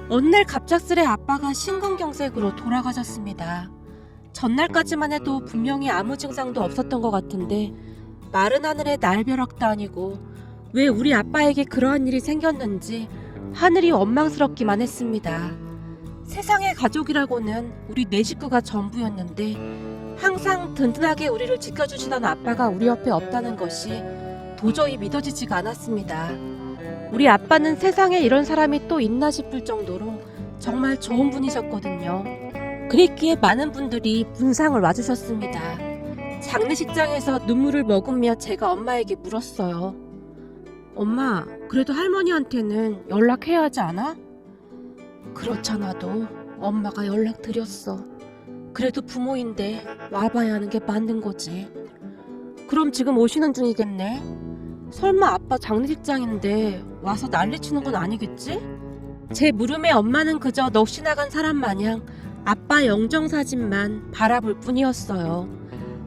어느 날 갑작스레 아빠가 심근경색으로 돌아가셨습니다. 전날까지만 해도 분명히 아무 증상도 없었던 것 같은데 마른 하늘에 날벼락도 아니고 왜 우리 아빠에게 그러한 일이 생겼는지 하늘이 원망스럽기만 했습니다. 세상의 가족이라고는 우리 네 식구가 전부였는데 항상 든든하게 우리를 지켜주시던 아빠가 우리 옆에 없다는 것이 도저히 믿어지지가 않았습니다. 우리 아빠는 세상에 이런 사람이 또 있나 싶을 정도로 정말 좋은 분이셨거든요. 그랬기에 많은 분들이 분상을 와주셨습니다. 장례식장에서 눈물을 머금며 제가 엄마에게 물었어요. 엄마, 그래도 할머니한테는 연락해야 하지 않아? 그렇잖아도 엄마가 연락드렸어. 그래도 부모인데 와봐야 하는 게 맞는 거지. 그럼 지금 오시는 중이겠네? 설마 아빠 장례식장인데 와서 난리치는 건 아니겠지? 제 물음에 엄마는 그저 넋이 나간 사람 마냥 아빠 영정사진만 바라볼 뿐이었어요.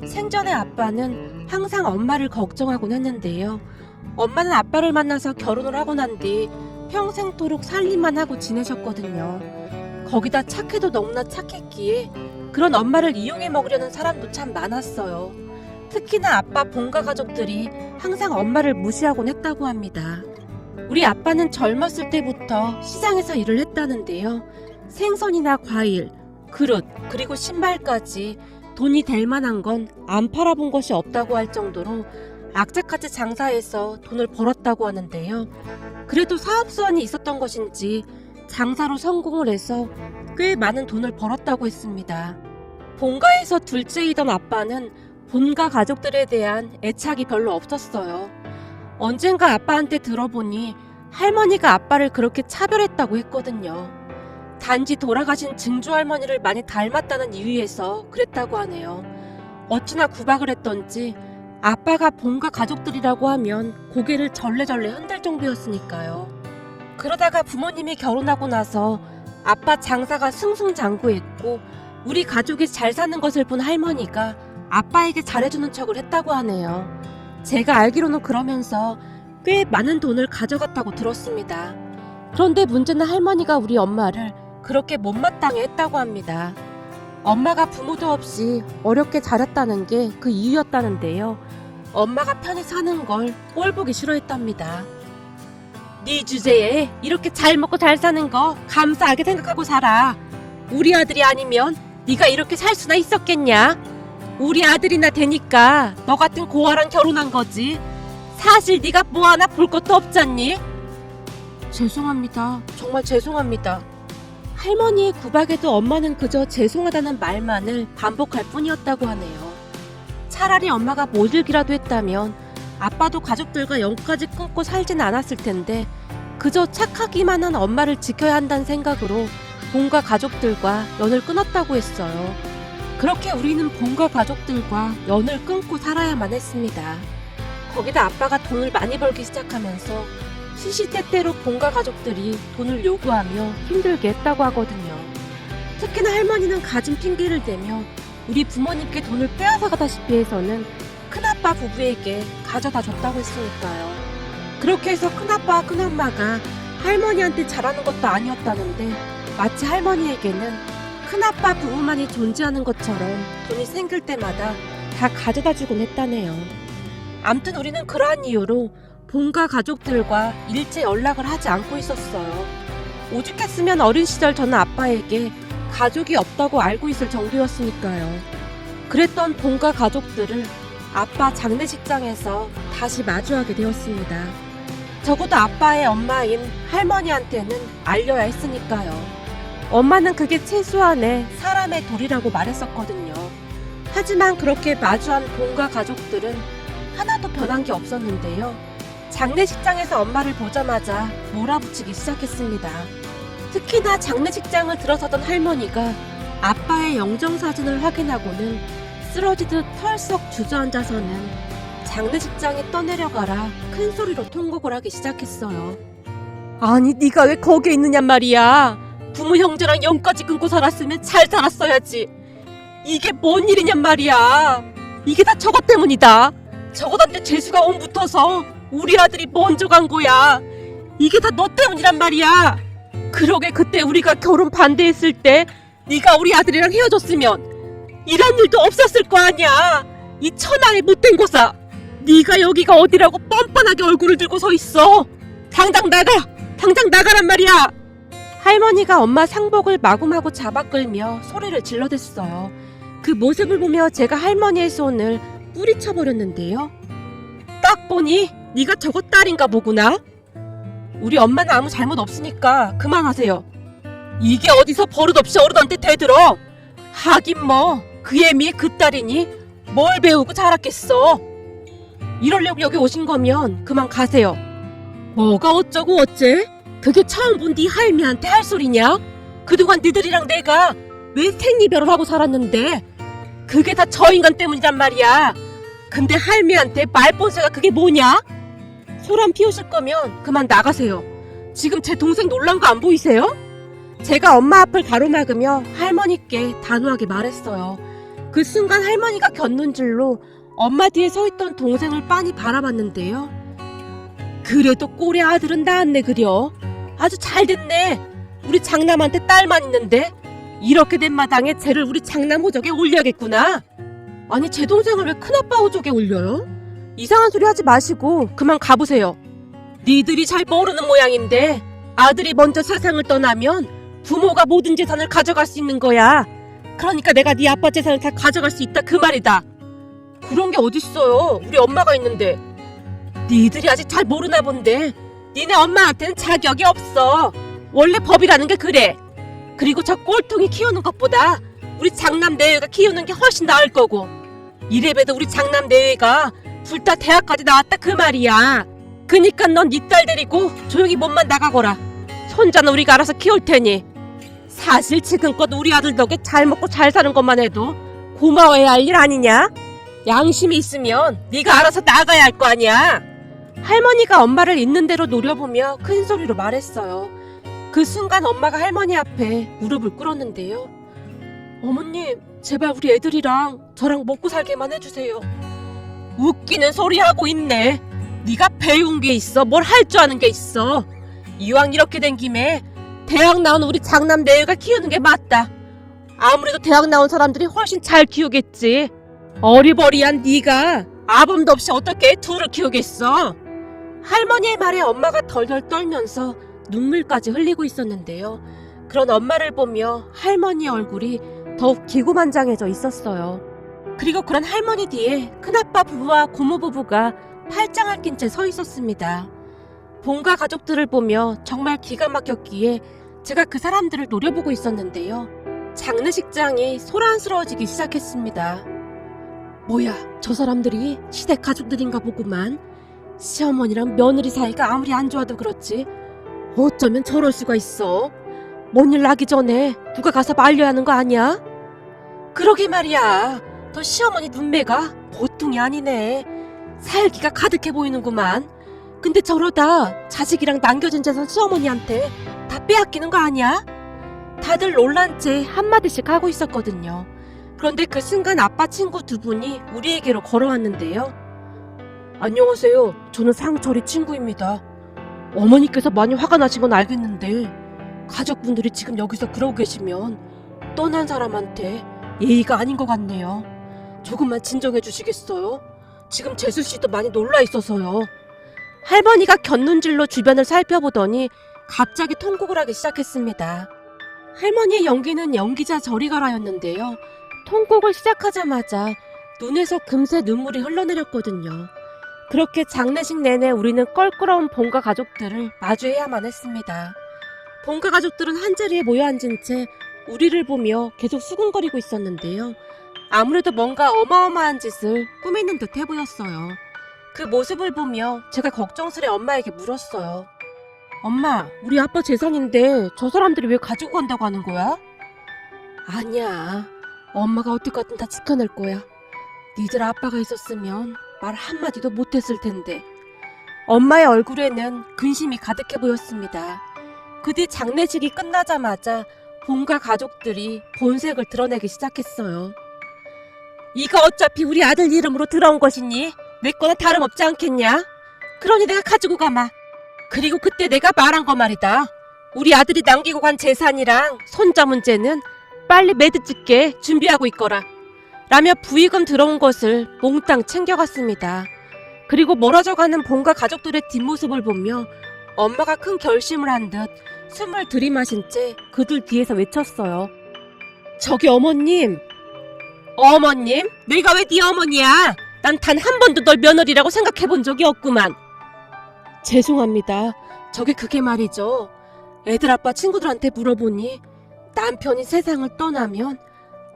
생전에 아빠는 항상 엄마를 걱정하곤 했는데요. 엄마는 아빠를 만나서 결혼을 하고 난 뒤 평생토록 살림만 하고 지내셨거든요. 거기다 착해도 너무나 착했기에 그런 엄마를 이용해 먹으려는 사람도 참 많았어요. 특히나 아빠 본가 가족들이 항상 엄마를 무시하곤 했다고 합니다. 우리 아빠는 젊었을 때부터 시장에서 일을 했다는데요. 생선이나 과일, 그릇, 그리고 신발까지 돈이 될 만한 건 안 팔아본 것이 없다고 할 정도로 악착같이 장사해서 돈을 벌었다고 하는데요. 그래도 사업수완이 있었던 것인지 장사로 성공을 해서 꽤 많은 돈을 벌었다고 했습니다. 본가에서 둘째이던 아빠는 본가 가족들에 대한 애착이 별로 없었어요. 언젠가 아빠한테 들어보니 할머니가 아빠를 그렇게 차별했다고 했거든요. 단지 돌아가신 증조 할머니를 많이 닮았다는 이유에서 그랬다고 하네요. 어찌나 구박을 했던지 아빠가 본가 가족들이라고 하면 고개를 절레절레 흔들 정도였으니까요. 그러다가 부모님이 결혼하고 나서 아빠 장사가 승승장구했고 우리 가족이 잘 사는 것을 본 할머니가 아빠에게 잘해주는 척을 했다고 하네요. 제가 알기로는 그러면서 꽤 많은 돈을 가져갔다고 들었습니다. 그런데 문제는 할머니가 우리 엄마를 그렇게 못마땅해 했다고 합니다. 엄마가 부모도 없이 어렵게 자랐다는 게 그 이유였다는데요. 엄마가 편히 사는 걸 꼴보기 싫어했답니다. 네 주제에 이렇게 잘 먹고 잘 사는 거 감사하게 생각하고 살아. 우리 아들이 아니면 네가 이렇게 살 수나 있었겠냐? 우리 아들이나 되니까 너 같은 고아랑 결혼한 거지. 사실 네가 뭐 하나 볼 것도 없잖니? 죄송합니다. 정말 죄송합니다. 할머니의 구박에도 엄마는 그저 죄송하다는 말만을 반복할 뿐이었다고 하네요. 차라리 엄마가 모질기라도 했다면 아빠도 가족들과 연까지 끊고 살진 않았을 텐데 그저 착하기만 한 엄마를 지켜야 한다는 생각으로 본가 가족들과 연을 끊었다고 했어요. 그렇게 우리는 본가 가족들과 연을 끊고 살아야만 했습니다. 거기다 아빠가 돈을 많이 벌기 시작하면서 시시때때로 본가 가족들이 돈을 요구하며 힘들게 했다고 하거든요. 특히나 할머니는 가진 핑계를 대며 우리 부모님께 돈을 빼앗아가다시피 해서는 큰아빠 부부에게 가져다 줬다고 했으니까요. 그렇게 해서 큰아빠와 큰엄마가 할머니한테 잘하는 것도 아니었다는데 마치 할머니에게는 큰아빠 부부만이 존재하는 것처럼 돈이 생길 때마다 다 가져다 주곤 했다네요. 암튼 우리는 그러한 이유로 본가 가족들과 일제 연락을 하지 않고 있었어요. 오죽했으면 어린 시절 저는 아빠에게 가족이 없다고 알고 있을 정도였으니까요. 그랬던 본가 가족들을 아빠 장례식장에서 다시 마주하게 되었습니다. 적어도 아빠의 엄마인 할머니한테는 알려야 했으니까요. 엄마는 그게 최소한의 사람의 도리라고 말했었거든요. 하지만 그렇게 마주한 본가 가족들은 하나도 변한 게 없었는데요. 장례식장에서 엄마를 보자마자 몰아붙이기 시작했습니다. 특히나 장례식장을 들어서던 할머니가 아빠의 영정사진을 확인하고는 쓰러지듯 털썩 주저앉아서는 장례식장에 떠내려가라 큰 소리로 통곡을 하기 시작했어요. 아니 네가 왜 거기에 있느냔 말이야. 부모 형제랑 영까지 끊고 살았으면 잘 살았어야지. 이게 뭔 일이냔 말이야. 이게 다 저것 때문이다. 저것한테 재수가 온 붙어서 우리 아들이 먼저 간 거야. 이게 다 너 때문이란 말이야. 그러게 그때 우리가 결혼 반대했을 때 네가 우리 아들이랑 헤어졌으면 이런 일도 없었을 거 아니야. 이 천하의 못된 거사. 네가 여기가 어디라고 뻔뻔하게 얼굴을 들고 서 있어. 당장 나가! 당장 나가란 말이야! 할머니가 엄마 상복을 마구마구 잡아 끌며 소리를 질러댔어요. 그 모습을 보며 제가 할머니의 손을 뿌리쳐버렸는데요. 딱 보니 네가 저거 딸인가 보구나. 우리 엄마는 아무 잘못 없으니까 그만하세요. 이게 어디서 버릇없이 어른한테 대들어. 하긴 뭐 그 애미의 그 딸이니 뭘 배우고 자랐겠어. 이러려고 여기 오신 거면 그만 가세요. 뭐가 어쩌고 어째? 그게 처음 본 네 할미한테 할 소리냐? 그동안 니들이랑 내가 왜 생리별을 하고 살았는데 그게 다 저 인간 때문이란 말이야. 근데 할미한테 말본세가 그게 뭐냐? 소란 피우실 거면 그만 나가세요. 지금 제 동생 놀란 거 안 보이세요? 제가 엄마 앞을 가로막으며 할머니께 단호하게 말했어요. 그 순간 할머니가 곁눈 질로 엄마 뒤에 서 있던 동생을 빤히 바라봤는데요. 그래도 꼴의 아들은 낳았네 그려. 아주 잘 됐네. 우리 장남한테 딸만 있는데 이렇게 된 마당에 쟤를 우리 장남 호적에 올려야겠구나. 아니 제 동생을 왜 큰아빠 호적에 올려요? 이상한 소리 하지 마시고 그만 가보세요. 니들이 잘 모르는 모양인데 아들이 먼저 세상을 떠나면 부모가 모든 재산을 가져갈 수 있는 거야. 그러니까 내가 네 아빠 재산을 다 가져갈 수 있다 그 말이다. 그런 게 어딨어요. 우리 엄마가 있는데. 니들이 아직 잘 모르나 본데 니네 엄마한테는 자격이 없어. 원래 법이라는 게 그래. 그리고 저 꼴통이 키우는 것보다 우리 장남 내외가 키우는 게 훨씬 나을 거고 이래봬도 우리 장남 내외가 둘 다 대학까지 나왔다 그 말이야. 그니까 넌 네 딸 데리고 조용히 몸만 나가거라. 손자는 우리가 알아서 키울 테니. 사실 지금껏 우리 아들 덕에 잘 먹고 잘 사는 것만 해도 고마워해야 할 일 아니냐? 양심이 있으면 네가 알아서 나가야 할 거 아니야. 할머니가 엄마를 있는 대로 노려보며 큰 소리로 말했어요. 그 순간 엄마가 할머니 앞에 무릎을 꿇었는데요. 어머님, 제발 우리 애들이랑 저랑 먹고 살게만 해주세요. 웃기는 소리 하고 있네. 네가 배운 게 있어? 뭘 할 줄 아는 게 있어? 이왕 이렇게 된 김에 대학 나온 우리 장남 내외가 키우는 게 맞다. 아무래도 대학 나온 사람들이 훨씬 잘 키우겠지. 어리버리한 네가 아범도 없이 어떻게 둘을 키우겠어? 할머니의 말에 엄마가 덜덜 떨면서 눈물까지 흘리고 있었는데요. 그런 엄마를 보며 할머니의 얼굴이 더욱 기고만장해져 있었어요. 그리고 그런 할머니 뒤에 큰아빠 부부와 고모 부부가 팔짱을 낀 채 서 있었습니다. 본가 가족들을 보며 정말 기가 막혔기에 제가 그 사람들을 노려보고 있었는데요. 장례식장이 소란스러워지기 시작했습니다. 뭐야, 저 사람들이 시댁 가족들인가 보구만. 시어머니랑 며느리 사이가 아무리 안 좋아도 그렇지 어쩌면 저럴 수가 있어. 뭔 일 나기 전에 누가 가서 말려야 하는 거 아니야? 그러게 말이야. 너 시어머니 눈매가 보통이 아니네. 살기가 가득해 보이는구만. 근데 저러다 자식이랑 남겨진 재산 시어머니한테 다 빼앗기는 거 아니야? 다들 놀란 채 한마디씩 하고 있었거든요. 그런데 그 순간 아빠 친구 두 분이 우리에게로 걸어왔는데요. 안녕하세요. 저는 상철이 친구입니다. 어머니께서 많이 화가 나신 건 알겠는데 가족분들이 지금 여기서 그러고 계시면 떠난 사람한테 예의가 아닌 것 같네요. 조금만 진정해 주시겠어요? 지금 재수씨도 많이 놀라 있어서요. 할머니가 곁눈질로 주변을 살펴보더니 갑자기 통곡을 하기 시작했습니다. 할머니의 연기는 연기자 저리가라였는데요. 통곡을 시작하자마자 눈에서 금세 눈물이 흘러내렸거든요. 그렇게 장례식 내내 우리는 껄끄러운 본가 가족들을 마주해야만 했습니다. 본가 가족들은 한자리에 모여 앉은 채 우리를 보며 계속 수군거리고 있었는데요. 아무래도 뭔가 어마어마한 짓을 꾸미는 듯해 보였어요. 그 모습을 보며 제가 걱정스레 엄마에게 물었어요. 엄마, 우리 아빠 재산인데 저 사람들이 왜 가지고 간다고 하는 거야? 아니야. 엄마가 어떻게든 다 지켜낼 거야. 니들 아빠가 있었으면 말 한마디도 못했을 텐데. 엄마의 얼굴에는 근심이 가득해 보였습니다. 그 뒤 장례식이 끝나자마자 본가 가족들이 본색을 드러내기 시작했어요. 이거 어차피 우리 아들 이름으로 들어온 것이니 내 거나 다름없지 않겠냐? 그러니 내가 가지고 가마. 그리고 그때 내가 말한 거 말이다. 우리 아들이 남기고 간 재산이랑 손자 문제는 빨리 매드 찍게 준비하고 있거라 라며 부의금 들어온 것을 몽땅 챙겨갔습니다. 그리고 멀어져가는 본가 가족들의 뒷모습을 보며 엄마가 큰 결심을 한 듯 숨을 들이마신 채 그들 뒤에서 외쳤어요. 저기 어머님. 어머님? 내가 왜 네 어머니야? 난 단 한 번도 널 며느리라고 생각해 본 적이 없구만. 죄송합니다. 저게 그게 말이죠. 애들 아빠 친구들한테 물어보니 남편이 세상을 떠나면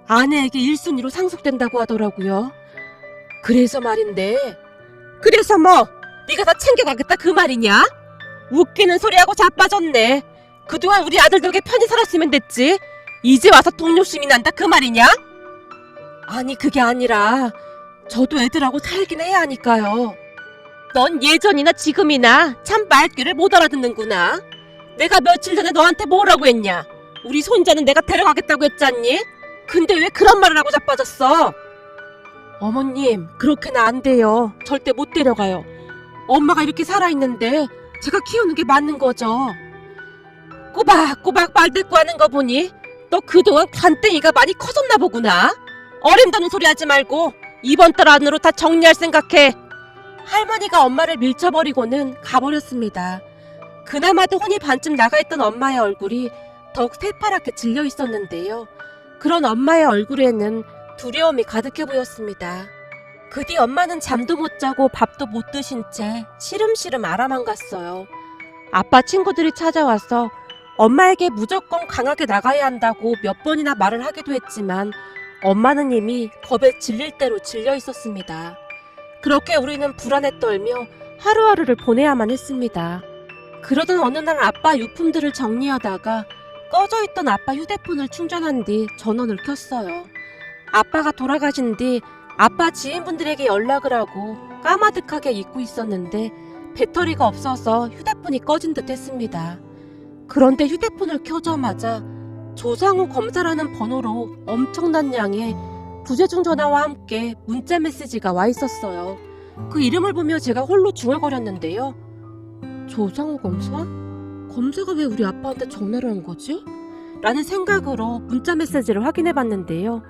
아내에게 1순위로 상속된다고 하더라고요. 그래서 말인데. 그래서 뭐? 네가 다 챙겨가겠다 그 말이냐? 웃기는 소리하고 자빠졌네. 그동안 우리 아들 덕에 편히 살았으면 됐지. 이제 와서 돈 욕심이 난다 그 말이냐? 아니 그게 아니라 저도 애들하고 살긴 해야 하니까요. 넌 예전이나 지금이나 참 말귀를 못 알아듣는구나. 내가 며칠 전에 너한테 뭐라고 했냐? 우리 손자는 내가 데려가겠다고 했잖니? 근데 왜 그런 말을 하고 자빠졌어? 어머님 그렇게는 안 돼요. 절대 못 데려가요. 엄마가 이렇게 살아있는데 제가 키우는 게 맞는 거죠. 꼬박꼬박 말대꾸 하는 거 보니 너 그동안 간땡이가 많이 커졌나 보구나. 어림도는 소리 하지 말고 이번 달 안으로 다 정리할 생각해. 할머니가 엄마를 밀쳐버리고는 가버렸습니다. 그나마도 혼이 반쯤 나가있던 엄마의 얼굴이 더욱 새파랗게 질려 있었는데요. 그런 엄마의 얼굴에는 두려움이 가득해 보였습니다. 그 뒤 엄마는 잠도 못 자고 밥도 못 드신 채 시름시름 알아만 갔어요. 아빠 친구들이 찾아와서 엄마에게 무조건 강하게 나가야 한다고 몇 번이나 말을 하기도 했지만 엄마는 이미 겁에 질릴 대로 질려 있었습니다. 그렇게 우리는 불안에 떨며 하루하루를 보내야만 했습니다. 그러던 어느 날 아빠 유품들을 정리하다가 꺼져있던 아빠 휴대폰을 충전한 뒤 전원을 켰어요. 아빠가 돌아가신 뒤 아빠 지인분들에게 연락을 하고 까마득하게 잊고 있었는데 배터리가 없어서 휴대폰이 꺼진 듯 했습니다. 그런데 휴대폰을 켜자마자 조상우 검사라는 번호로 엄청난 양의 부재중 전화와 함께 문자 메시지가 와 있었어요. 그 이름을 보며 제가 홀로 중얼거렸는데요. 조상우 검사? 검사가 왜 우리 아빠한테 전화를 한 거지? 라는 생각으로 문자 메시지를 확인해 봤는데요.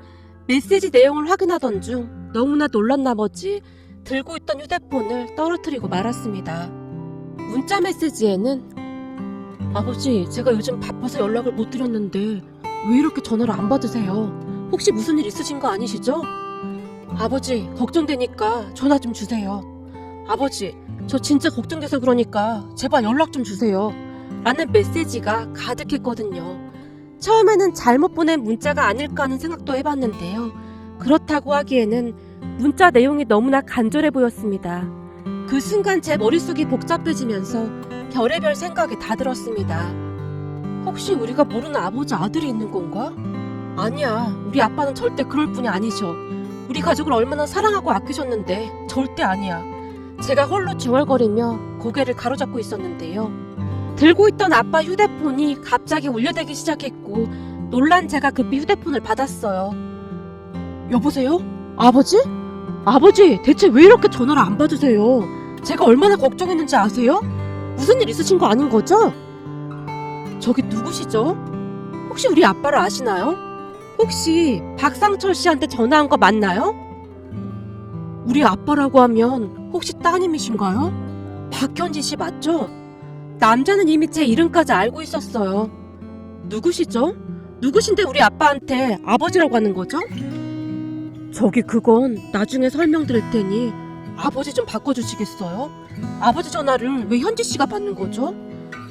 메시지 내용을 확인하던 중 너무나 놀란 나머지 들고 있던 휴대폰을 떨어뜨리고 말았습니다. 문자 메시지에는 아버지, 제가 요즘 바빠서 연락을 못 드렸는데 왜 이렇게 전화를 안 받으세요? 혹시 무슨 일 있으신 거 아니시죠? 아버지, 걱정되니까 전화 좀 주세요. 아버지, 저 진짜 걱정돼서 그러니까 제발 연락 좀 주세요. 라는 메시지가 가득했거든요. 처음에는 잘못 보낸 문자가 아닐까 하는 생각도 해봤는데요. 그렇다고 하기에는 문자 내용이 너무나 간절해 보였습니다. 그 순간 제 머릿속이 복잡해지면서 별의별 생각이 다 들었습니다. 혹시 우리가 모르는 아버지 아들이 있는 건가? 아니야, 우리 아빠는 절대 그럴 분이 아니셔. 우리 가족을 얼마나 사랑하고 아끼셨는데 절대 아니야. 제가 홀로 중얼거리며 고개를 가로잡고 있었는데요. 들고 있던 아빠 휴대폰이 갑자기 울려대기 시작했고 놀란 제가 급히 휴대폰을 받았어요. 여보세요? 아버지? 아버지, 대체 왜 이렇게 전화를 안 받으세요? 제가 얼마나 걱정했는지 아세요? 무슨 일 있으신 거 아닌 거죠? 저기 누구시죠? 혹시 우리 아빠를 아시나요? 혹시 박상철 씨한테 전화한 거 맞나요? 우리 아빠라고 하면 혹시 따님이신가요? 박현지 씨 맞죠? 남자는 이미 제 이름까지 알고 있었어요. 누구시죠? 누구신데 우리 아빠한테 아버지라고 하는 거죠? 저기 그건 나중에 설명드릴 테니 아버지 좀 바꿔주시겠어요? 아버지 전화를 왜 현지 씨가 받는 거죠?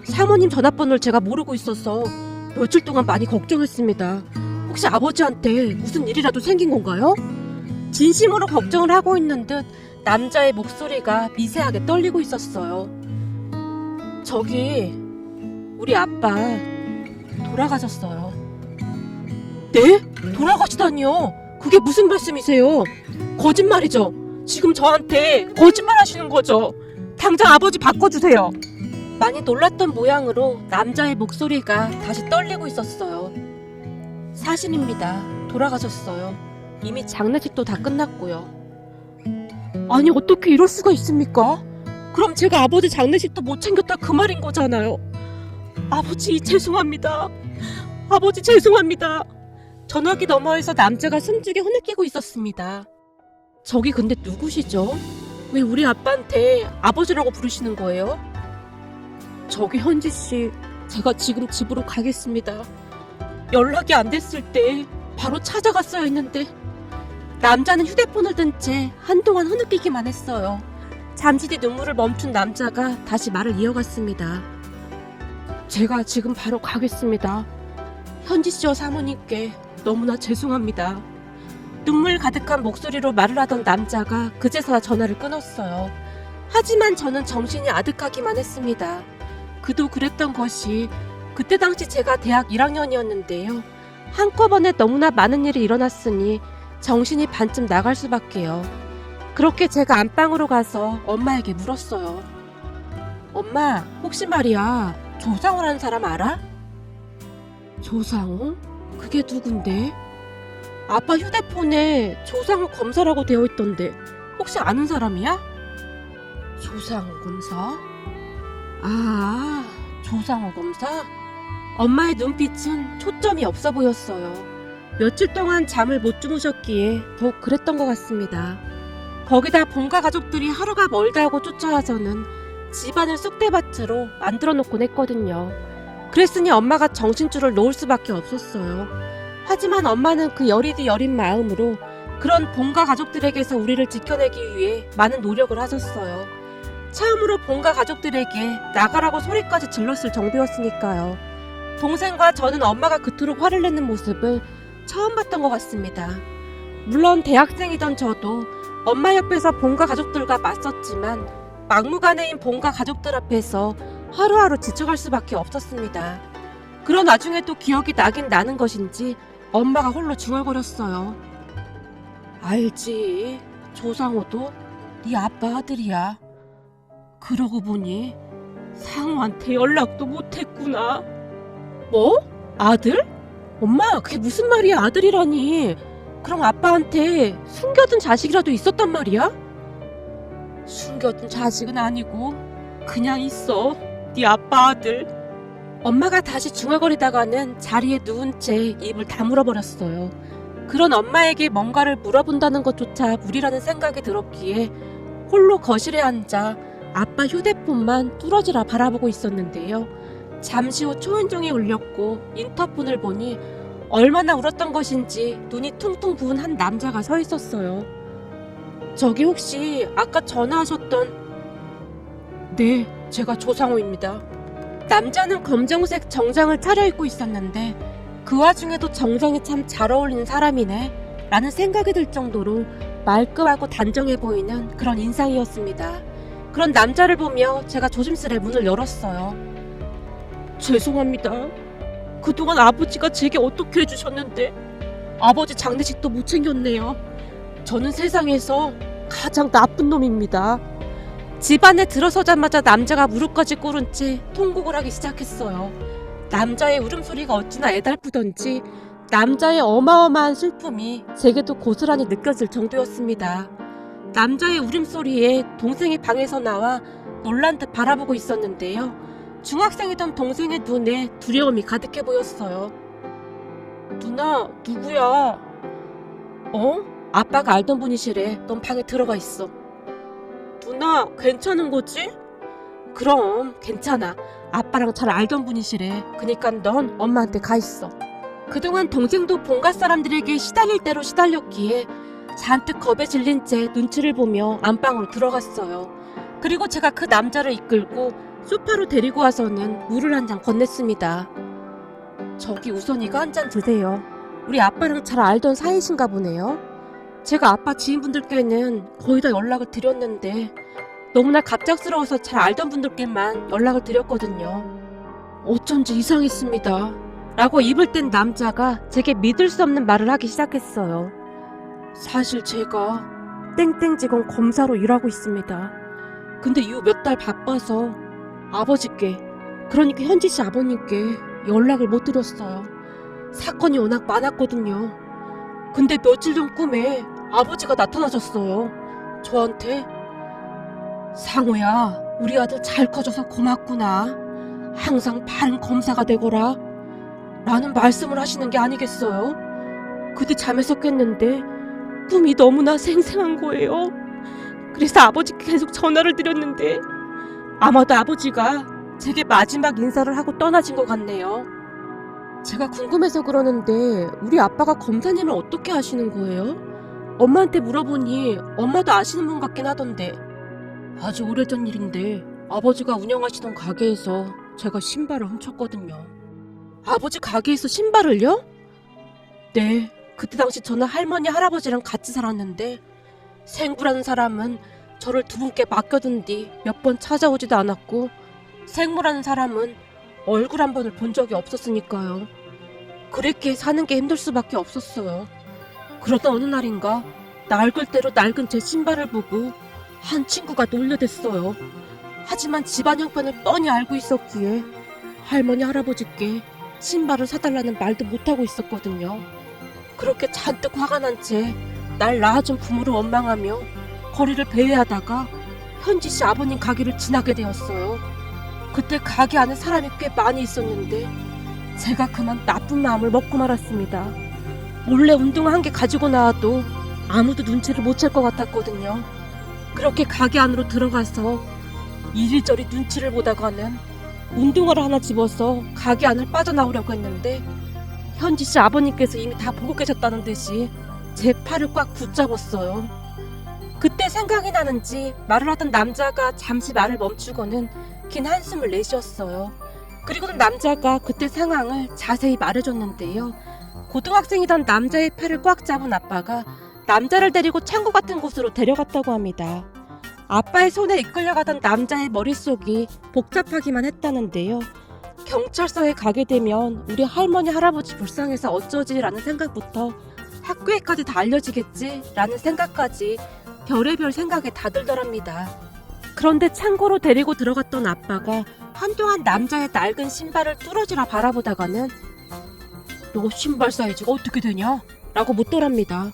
사모님 전화번호를 제가 모르고 있어서 며칠 동안 많이 걱정했습니다. 혹시 아버지한테 무슨 일이라도 생긴 건가요? 진심으로 걱정을 하고 있는 듯 남자의 목소리가 미세하게 떨리고 있었어요. 저기 우리 아빠 돌아가셨어요. 네? 돌아가시다니요? 그게 무슨 말씀이세요? 거짓말이죠? 지금 저한테 거짓말 하시는 거죠? 당장 아버지 바꿔주세요. 많이 놀랐던 모양으로 남자의 목소리가 다시 떨리고 있었어요. 사실입니다. 돌아가셨어요. 이미 장례식도 다 끝났고요. 아니 어떻게 이럴 수가 있습니까? 그럼 제가 아버지 장례식도 못 챙겼다 그 말인 거잖아요. 아버지 죄송합니다. 아버지 죄송합니다. 전화기 너머에서 남자가 숨죽여 흐느끼고 있었습니다. 저기 근데 누구시죠? 왜 우리 아빠한테 아버지라고 부르시는 거예요? 저기 현지씨, 제가 지금 집으로 가겠습니다. 연락이 안 됐을 때 바로 찾아갔어야 했는데 남자는 휴대폰을 든 채 한동안 흐느끼기만 했어요. 잠시 뒤 눈물을 멈춘 남자가 다시 말을 이어갔습니다. 제가 지금 바로 가겠습니다. 현지씨와 사모님께 너무나 죄송합니다. 눈물 가득한 목소리로 말을 하던 남자가 그제서야 전화를 끊었어요. 하지만 저는 정신이 아득하기만 했습니다. 그도 그랬던 것이 그때 당시 제가 대학 1학년이었는데요. 한꺼번에 너무나 많은 일이 일어났으니 정신이 반쯤 나갈 수밖에요. 그렇게 제가 안방으로 가서 엄마에게 물었어요. 엄마, 혹시 말이야, 조상우라는 사람 알아? 조상우? 그게 누군데? 아빠 휴대폰에 조상우 검사라고 되어 있던데 혹시 아는 사람이야? 조상우 검사? 아, 조상우 검사? 엄마의 눈빛은 초점이 없어 보였어요. 며칠 동안 잠을 못 주무셨기에 더욱 그랬던 것 같습니다. 거기다 본가 가족들이 하루가 멀다 하고 쫓아와서는 집안을 쑥대밭으로 만들어 놓곤 했거든요. 그랬으니 엄마가 정신줄을 놓을 수밖에 없었어요. 하지만 엄마는 그 여리디 여린 마음으로 그런 본가 가족들에게서 우리를 지켜내기 위해 많은 노력을 하셨어요. 처음으로 본가 가족들에게 나가라고 소리까지 질렀을 정도였으니까요. 동생과 저는 엄마가 그토록 화를 내는 모습을 처음 봤던 것 같습니다. 물론 대학생이던 저도 엄마 옆에서 본가 가족들과 맞섰지만 막무가내인 본가 가족들 앞에서 하루하루 지쳐갈 수밖에 없었습니다. 그런 와중에도 기억이 나긴 나는 것인지 엄마가 홀로 중얼거렸어요. 알지, 조상호도 네 아빠 아들이야. 그러고 보니 상우한테 연락도 못했구나. 뭐? 아들? 엄마, 그게 무슨 말이야, 아들이라니. 그럼 아빠한테 숨겨둔 자식이라도 있었단 말이야? 숨겨둔 자식은 아니고 그냥 있어, 네 아빠 아들. 엄마가 다시 중얼거리다가는 자리에 누운 채 입을 다물어 버렸어요. 그런 엄마에게 뭔가를 물어본다는 것조차 무리라는 생각이 들었기에 홀로 거실에 앉아 아빠 휴대폰만 뚫어지라 바라보고 있었는데요. 잠시 후 초인종이 울렸고 인터폰을 보니 얼마나 울었던 것인지 눈이 퉁퉁 부은 한 남자가 서 있었어요. 저기 혹시 아까 전화하셨던... 네, 제가 조상우입니다. 남자는 검정색 정장을 차려입고 있었는데 그 와중에도 정장이 참 잘 어울리는 사람이네 라는 생각이 들 정도로 말끔하고 단정해 보이는 그런 인상이었습니다. 그런 남자를 보며 제가 조심스레 문을 열었어요. 죄송합니다. 그동안 아버지가 제게 어떻게 해주셨는데 아버지 장례식도 못 챙겼네요. 저는 세상에서 가장 나쁜 놈입니다. 집안에 들어서자마자 남자가 무릎까지 꿇은 채 통곡을 하기 시작했어요. 남자의 울음소리가 어찌나 애달프던지 남자의 어마어마한 슬픔이 제게도 고스란히 느껴질 정도였습니다. 남자의 울음소리에 동생이 방에서 나와 놀란 듯 바라보고 있었는데요. 중학생이던 동생의 눈에 두려움이 가득해 보였어요. 누나, 누구야? 어? 아빠가 알던 분이시래. 넌 방에 들어가 있어. 누나, 괜찮은 거지? 그럼 괜찮아. 아빠랑 잘 알던 분이시래. 그니까 넌 엄마한테 가 있어. 그동안 동생도 본가 사람들에게 시달릴 대로 시달렸기에 잔뜩 겁에 질린 채 눈치를 보며 안방으로 들어갔어요. 그리고 제가 그 남자를 이끌고 소파로 데리고 와서는 물을 한 잔 건넸습니다. 저기 우선이가 한 잔 드세요. 우리 아빠랑 잘 알던 사이신가 보네요. 제가 아빠 지인분들께는 거의 다 연락을 드렸는데 너무나 갑작스러워서 잘 알던 분들께만 연락을 드렸거든요. 어쩐지 이상했습니다. 라고 입을 뗀 남자가 제게 믿을 수 없는 말을 하기 시작했어요. 사실 제가 땡땡 직원 검사로 일하고 있습니다. 근데 이후 몇 달 바빠서 아버지께, 그러니까 현지씨 아버님께 연락을 못 드렸어요. 사건이 워낙 많았거든요. 근데 며칠 전 꿈에 아버지가 나타나셨어요. 저한테 상우야, 우리 아들 잘 커져서 고맙구나. 항상 바른 검사가 되거라 라는 말씀을 하시는 게 아니겠어요? 그때 잠에서 깼는데 꿈이 너무나 생생한 거예요. 그래서 아버지께 계속 전화를 드렸는데 아마도 아버지가 제게 마지막 인사를 하고 떠나신 것 같네요. 제가 궁금해서 그러는데 우리 아빠가 검사님을 어떻게 아시는 거예요? 엄마한테 물어보니 엄마도 아시는 분 같긴 하던데. 아주 오래전 일인데 아버지가 운영하시던 가게에서 제가 신발을 훔쳤거든요. 아버지 가게에서 신발을요? 네, 그때 당시 저는 할머니 할아버지랑 같이 살았는데 생부라는 사람은 저를 두 분께 맡겨둔 뒤 몇 번 찾아오지도 않았고 생모라는 사람은 얼굴 한 번을 본 적이 없었으니까요. 그렇게 사는 게 힘들 수밖에 없었어요. 그러던 어느 날인가 낡을 대로 낡은 제 신발을 보고 한 친구가 놀려댔어요. 하지만 집안 형편을 뻔히 알고 있었기에 할머니 할아버지께 신발을 사달라는 말도 못하고 있었거든요. 그렇게 잔뜩 화가 난 채 날 낳아준 부모를 원망하며 거리를 배회하다가 현지 씨 아버님 가게를 지나게 되었어요. 그때 가게 안에 사람이 꽤 많이 있었는데 제가 그만 나쁜 마음을 먹고 말았습니다. 몰래 운동화 한 개 가지고 나와도 아무도 눈치를 못 챌 것 같았거든요. 그렇게 가게 안으로 들어가서 이리저리 눈치를 보다가는 운동화를 하나 집어서 가게 안을 빠져나오려고 했는데 현지 씨 아버님께서 이미 다 보고 계셨다는 듯이 제 팔을 꽉 붙잡았어요. 그때 생각이 나는지 말을 하던 남자가 잠시 말을 멈추고는 긴 한숨을 내쉬었어요. 그리고는 남자가 그때 상황을 자세히 말해줬는데요. 고등학생이던 남자의 팔을 꽉 잡은 아빠가 남자를 데리고 창고 같은 곳으로 데려갔다고 합니다. 아빠의 손에 이끌려가던 남자의 머릿속이 복잡하기만 했다는데요. 경찰서에 가게 되면 우리 할머니 할아버지 불쌍해서 어쩌지라는 생각부터 학교에까지 다 알려지겠지 라는 생각까지 별의별 생각에 다 들더랍니다. 그런데 창고로 데리고 들어갔던 아빠가 한동안 남자의 낡은 신발을 뚫어지라 바라보다가는 너 신발 사이즈가 어떻게 되냐? 라고 묻더랍니다.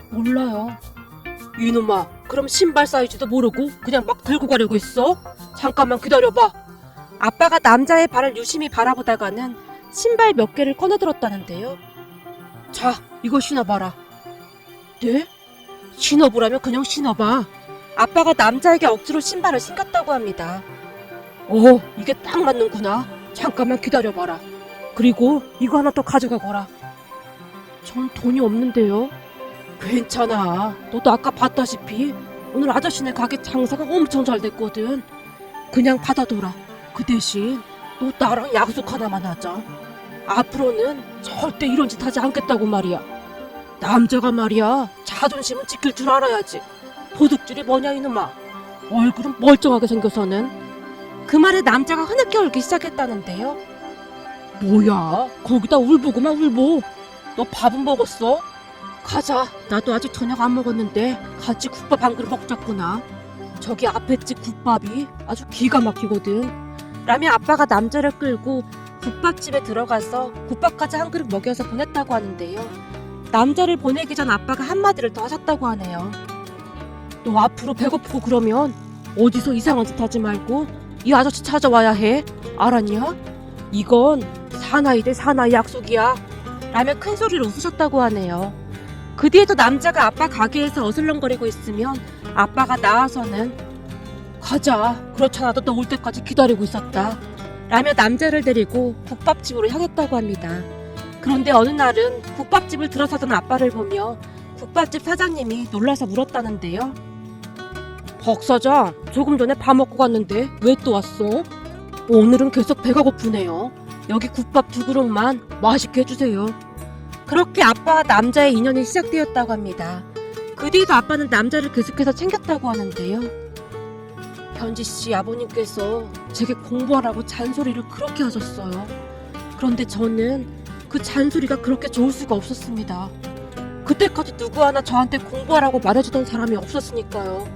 몰라요. 이놈아, 그럼 신발 사이즈도 모르고 그냥 막 들고 가려고 했어? 잠깐만 기다려봐. 아빠가 남자의 발을 유심히 바라보다가는 신발 몇 개를 꺼내들었다는데요. 자, 이거 신어봐라. 네? 신어보라면 그냥 신어봐. 아빠가 남자에게 억지로 신발을 신겼다고 합니다. 이게 딱 맞는구나. 잠깐만 기다려봐라. 그리고 이거 하나 더 가져가거라. 전 돈이 없는데요. 괜찮아. 너도 아까 봤다시피 오늘 아저씨네 가게 장사가 엄청 잘 됐거든. 그냥 받아둬라. 그 대신 너 나랑 약속 하나만 하자. 앞으로는 절대 이런 짓 하지 않겠다고 말이야. 남자가 말이야 자존심은 지킬 줄 알아야지. 도둑질이 뭐냐 이놈아. 얼굴은 멀쩡하게 생겨서는. 그 말에 남자가 흐느껴 울기 시작했다는데요. 뭐야 거기다 울보구만 울보. 너 밥은 먹었어? 가자. 나도 아직 저녁 안 먹었는데 같이 국밥 한 그릇 먹자꾸나. 저기 앞에 집 국밥이 아주 기가 막히거든. 라며 아빠가 남자를 끌고 국밥집에 들어가서 국밥까지 한 그릇 먹여서 보냈다고 하는데요. 남자를 보내기 전 아빠가 한마디를 더 하셨다고 하네요. 너 앞으로 배고프고 그러면 어디서 이상한 짓 하지 말고 이 아저씨 찾아와야 해. 알았냐? 이건 사나이 대 사나이 약속이야. 라며 큰 소리로 웃으셨다고 하네요. 그 뒤에도 남자가 아빠 가게에서 어슬렁거리고 있으면 아빠가 나와서는 가자. 그렇잖아 너 올 때까지 기다리고 있었다. 라며 남자를 데리고 국밥집으로 향했다고 합니다. 그런데 어느 날은 국밥집을 들어서던 아빠를 보며 국밥집 사장님이 놀라서 물었다는데요. 박 사장, 조금 전에 밥 먹고 갔는데 왜 또 왔어? 오늘은 계속 배가 고프네요. 여기 국밥 2그릇만 맛있게 해주세요. 그렇게 아빠와 남자의 인연이 시작되었다고 합니다. 그 뒤에도 아빠는 남자를 계속해서 챙겼다고 하는데요. 현지씨 아버님께서 제게 공부하라고 잔소리를 그렇게 하셨어요. 그런데 저는 그 잔소리가 그렇게 좋을 수가 없었습니다. 그때까지 누구 하나 저한테 공부하라고 말해주던 사람이 없었으니까요.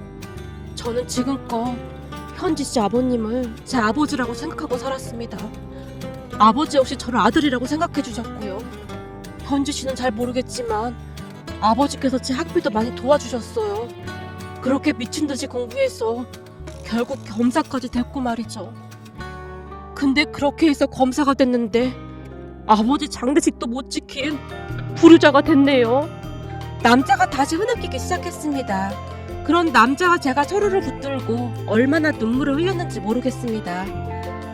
저는 지금껏 현지씨 아버님을 제 아버지라고 생각하고 살았습니다. 아버지 역시 저를 아들이라고 생각해 주셨고요. 현지씨는 잘 모르겠지만 아버지께서 제 학비도 많이 도와주셨어요. 그렇게 미친듯이 공부해서 결국 겸사까지 됐고 말이죠. 근데 그렇게 해서 검사가 됐는데 아버지 장례식도 못 지킨 불효자가 됐네요. 남자가 다시 흐느끼기 시작했습니다. 그런 남자와 제가 서로를 붙들고 얼마나 눈물을 흘렸는지 모르겠습니다.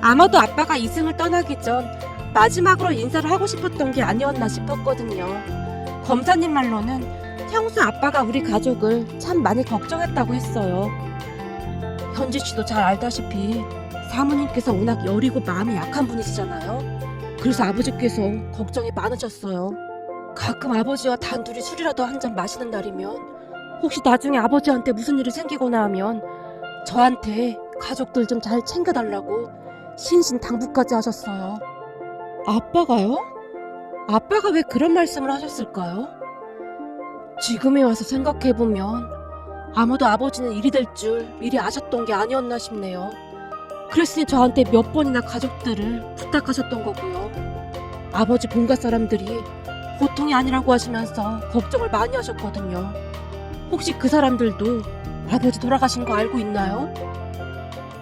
아마도 아빠가 이승을 떠나기 전 마지막으로 인사를 하고 싶었던 게 아니었나 싶었거든요. 검사님 말로는 평소 아빠가 우리 가족을 참 많이 걱정했다고 했어요. 현지 씨도 잘 알다시피 사모님께서 워낙 여리고 마음이 약한 분이시잖아요. 그래서 아버지께서 걱정이 많으셨어요. 가끔 아버지와 단둘이 술이라도 한 잔 마시는 날이면 혹시 나중에 아버지한테 무슨 일이 생기거나 하면 저한테 가족들 좀 잘 챙겨달라고 신신당부까지 하셨어요. 아빠가요? 아빠가 왜 그런 말씀을 하셨을까요? 지금에 와서 생각해보면 아마도 아버지는 일이 될 줄 미리 아셨던 게 아니었나 싶네요. 그랬으니 저한테 몇 번이나 가족들을 부탁하셨던 거고요. 아버지 본가 사람들이 보통이 아니라고 하시면서 걱정을 많이 하셨거든요. 혹시 그 사람들도 아버지 돌아가신 거 알고 있나요?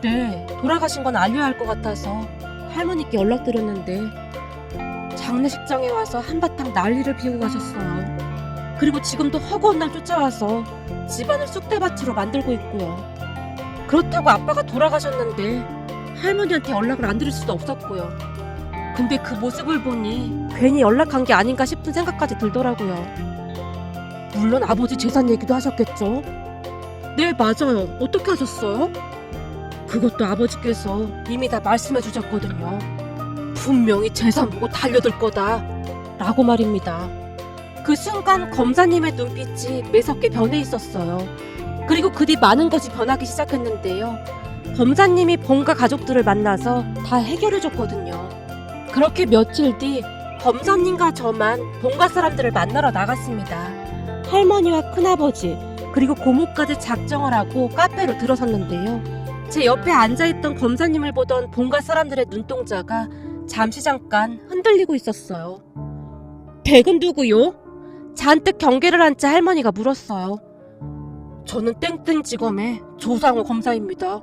네, 돌아가신 건 알려야 할 것 같아서 할머니께 연락드렸는데 장례식장에 와서 한바탕 난리를 피우고 가셨어요. 그리고 지금도 허구한 날 쫓아와서 집안을 쑥대밭으로 만들고 있고요. 그렇다고 아빠가 돌아가셨는데 할머니한테 연락을 안 드릴 수도 없었고요. 근데 그 모습을 보니 괜히 연락한 게 아닌가 싶은 생각까지 들더라고요. 물론 아버지 재산 얘기도 하셨겠죠? 네, 맞아요. 어떻게 하셨어요? 그것도 아버지께서 이미 다 말씀해 주셨거든요. 분명히 재산 보고 달려들 거다 라고 말입니다. 그 순간 검사님의 눈빛이 매섭게 변해 있었어요. 그리고 그 뒤 많은 것이 변하기 시작했는데요. 검사님이 본가 가족들을 만나서 다 해결해 줬거든요. 그렇게 며칠 뒤 검사님과 저만 본가 사람들을 만나러 나갔습니다. 할머니와 큰아버지 그리고 고모까지 작정을 하고 카페로 들어섰는데요. 제 옆에 앉아있던 검사님을 보던 본가 사람들의 눈동자가 잠깐 흔들리고 있었어요. 댁은 누구요? 잔뜩 경계를 한 채 할머니가 물었어요. 저는 땡땡지검의 조상호 검사입니다.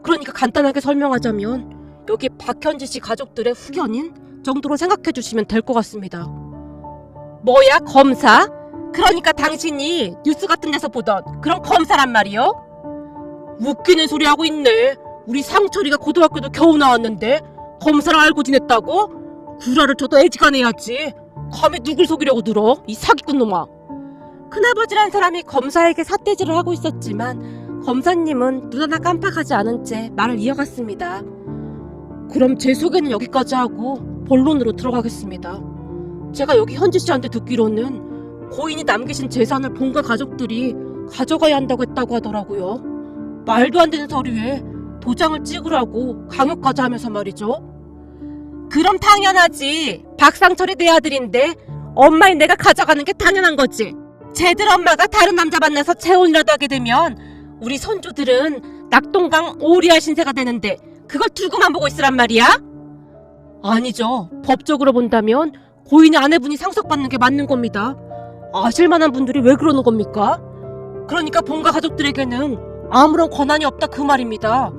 그러니까 간단하게 설명하자면 여기 박현지 씨 가족들의 후견인 정도로 생각해 주시면 될 것 같습니다. 뭐야, 검사? 그러니까 당신이 뉴스 같은 데서 보던 그런 검사란 말이요? 웃기는 소리 하고 있네. 우리 상철이가 고등학교도 겨우 나왔는데 검사를 알고 지냈다고? 구라를 쳐도 애지간해야지. 감히 누굴 속이려고 들어? 이 사기꾼 놈아. 큰아버지란 사람이 검사에게 삿대질을 하고 있었지만 검사님은 눈 하나 깜빡하지 않은 채 말을 이어갔습니다. 그럼 제 소개는 여기까지 하고 본론으로 들어가겠습니다. 제가 여기 현지 씨한테 듣기로는 고인이 남기신 재산을 본가 가족들이 가져가야 한다고 했다고 하더라고요. 말도 안 되는 서류에 도장을 찍으라고 강요까지 하면서 말이죠. 그럼 당연하지. 박상철이 내 아들인데 엄마인 내가 가져가는 게 당연한 거지. 쟤들 엄마가 다른 남자 만나서 재혼이라도 하게 되면 우리 손주들은 낙동강 오리알 신세가 되는데 그걸 두고만 보고 있으란 말이야? 아니죠. 법적으로 본다면 고인의 아내분이 상속받는 게 맞는 겁니다. 아실만한 분들이 왜 그러는 겁니까? 그러니까 본가 가족들에게는 아무런 권한이 없다 그 말입니다.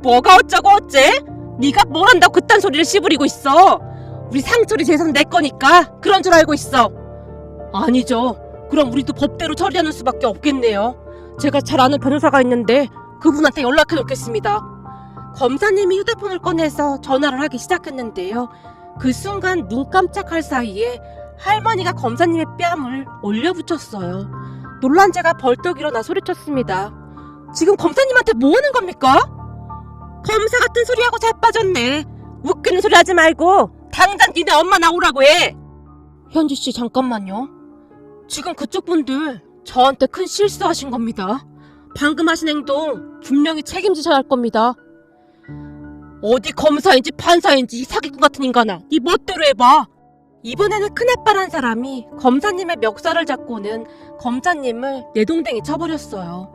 뭐가 어쩌고 어째? 네가 뭘 한다고 그딴 소리를 씨부리고 있어? 우리 상철이 재산 내 거니까 그런 줄 알고 있어. 아니죠. 그럼 우리도 법대로 처리하는 수밖에 없겠네요. 제가 잘 아는 변호사가 있는데 그분한테 연락해 놓겠습니다. 검사님이 휴대폰을 꺼내서 전화를 하기 시작했는데요. 그 순간 눈 깜짝할 사이에 할머니가 검사님의 뺨을 올려붙였어요. 놀란 제가 벌떡 일어나 소리쳤습니다. 지금 검사님한테 뭐 하는 겁니까? 검사 같은 소리하고 자빠졌네. 웃기는 소리 하지 말고 당장 니네 엄마 나오라고 해. 현지씨 잠깐만요. 지금 그쪽 분들 저한테 큰 실수하신 겁니다. 방금 하신 행동 분명히 책임지셔야 할 겁니다. 어디 검사인지 판사인지 이 사기꾼 같은 인간아, 네 멋대로 해봐. 이번에는 큰아빠란 사람이 검사님의 멱살을 잡고는 검사님을 내동댕이 쳐버렸어요.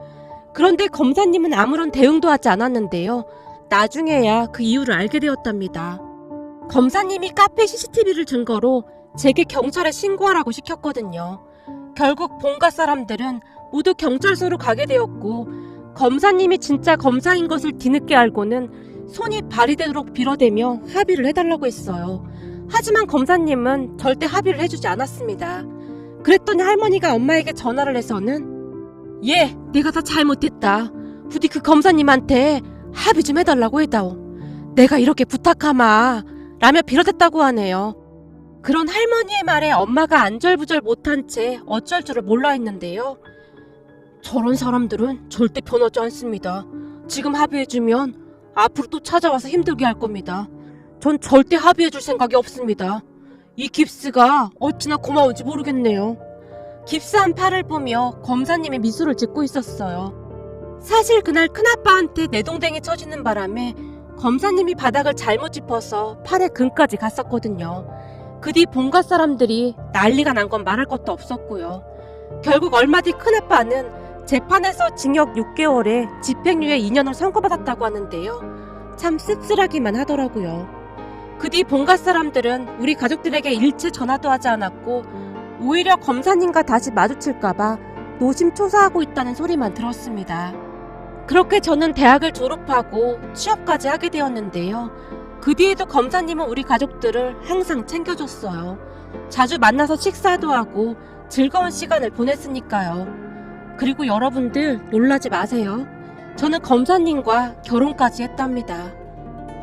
그런데 검사님은 아무런 대응도 하지 않았는데요. 나중에야 그 이유를 알게 되었답니다. 검사님이 카페 CCTV를 증거로 제게 경찰에 신고하라고 시켰거든요. 결국 본가 사람들은 모두 경찰서로 가게 되었고 검사님이 진짜 검사인 것을 뒤늦게 알고는 손이 발이 되도록 빌어대며 합의를 해달라고 했어요. 하지만 검사님은 절대 합의를 해주지 않았습니다. 그랬더니 할머니가 엄마에게 전화를 해서는 내가 다 잘못했다. 부디 그 검사님한테 합의 좀 해달라고 해다오. 내가 이렇게 부탁하마 라며 빌어댔다고 하네요. 그런 할머니의 말에 엄마가 안절부절 못한 채 어쩔 줄을 몰라 했는데요. 저런 사람들은 절대 변하지 않습니다. 지금 합의해주면 앞으로 또 찾아와서 힘들게 할 겁니다. 전 절대 합의해줄 생각이 없습니다. 이 깁스가 어찌나 고마운지 모르겠네요. 깁스한 팔을 보며 검사님이 미소를 짓고 있었어요. 사실 그날 큰아빠한테 내동댕이 쳐지는 바람에 검사님이 바닥을 잘못 짚어서 팔에 금까지 갔었거든요. 그 뒤 본가 사람들이 난리가 난 건 말할 것도 없었고요. 결국 얼마 뒤 큰아빠는 재판에서 징역 6개월에 집행유예 2년을 선고받았다고 하는데요. 참 씁쓸하기만 하더라고요. 그 뒤 본가 사람들은 우리 가족들에게 일체 전화도 하지 않았고 오히려 검사님과 다시 마주칠까봐 노심초사하고 있다는 소리만 들었습니다. 그렇게 저는 대학을 졸업하고 취업까지 하게 되었는데요. 그 뒤에도 검사님은 우리 가족들을 항상 챙겨줬어요. 자주 만나서 식사도 하고 즐거운 시간을 보냈으니까요. 그리고 여러분들 놀라지 마세요. 저는 검사님과 결혼까지 했답니다.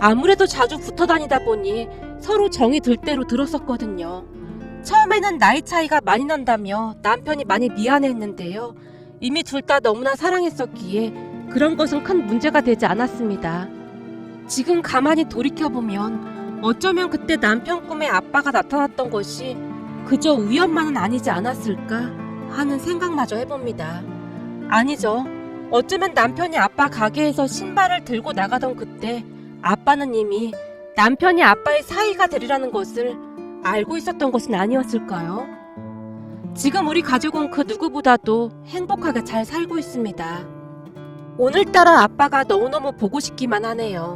아무래도 자주 붙어 다니다 보니 서로 정이 들 대로 들었었거든요. 처음에는 나이 차이가 많이 난다며 남편이 많이 미안해했는데요. 이미 둘 다 너무나 사랑했었기에 그런 것은 큰 문제가 되지 않았습니다. 지금 가만히 돌이켜보면 어쩌면 그때 남편 꿈에 아빠가 나타났던 것이 그저 우연만은 아니지 않았을까 하는 생각마저 해봅니다. 아니죠. 어쩌면 남편이 아빠 가게에서 신발을 들고 나가던 그때 아빠는 이미 남편이 아빠의 사이가 되리라는 것을 알고 있었던 것은 아니었을까요? 지금 우리 가족은 그 누구보다도 행복하게 잘 살고 있습니다. 오늘따라 아빠가 너무너무 보고 싶기만 하네요.